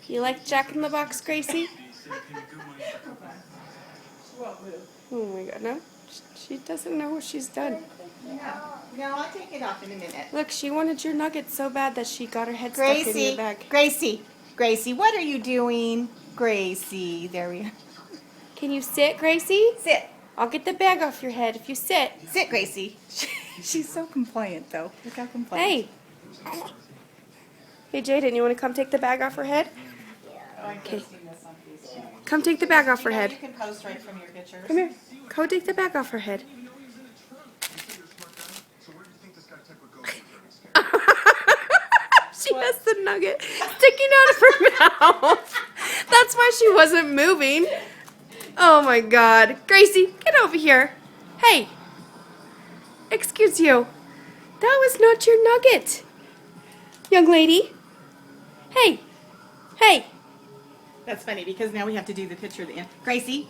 You like Jack in the Box, Gracie? Oh my god, no. She doesn't know what she's done. No, I'll take it off in a minute. Look, she wanted your nuggets so bad that she got her head stuck in your bag. Gracie, what are you doing? Gracie, there we are. Can you sit, Gracie? Sit. I'll get the bag off your head if you sit. Sit, Gracie. She's so compliant, though. Look how compliant. Hey. Hey, Jaden, you want to come take the bag off her head? Okay. Come take the bag off her head. You can post right from your pictures. Come here. Go take the bag off her head. She has the nugget sticking out of her mouth. That's why she wasn't moving. Oh my god. Gracie, get over here. Hey. Excuse you. That was not your nugget. Young lady. Hey. Hey. That's funny because now we have to do the picture at the end. Gracie,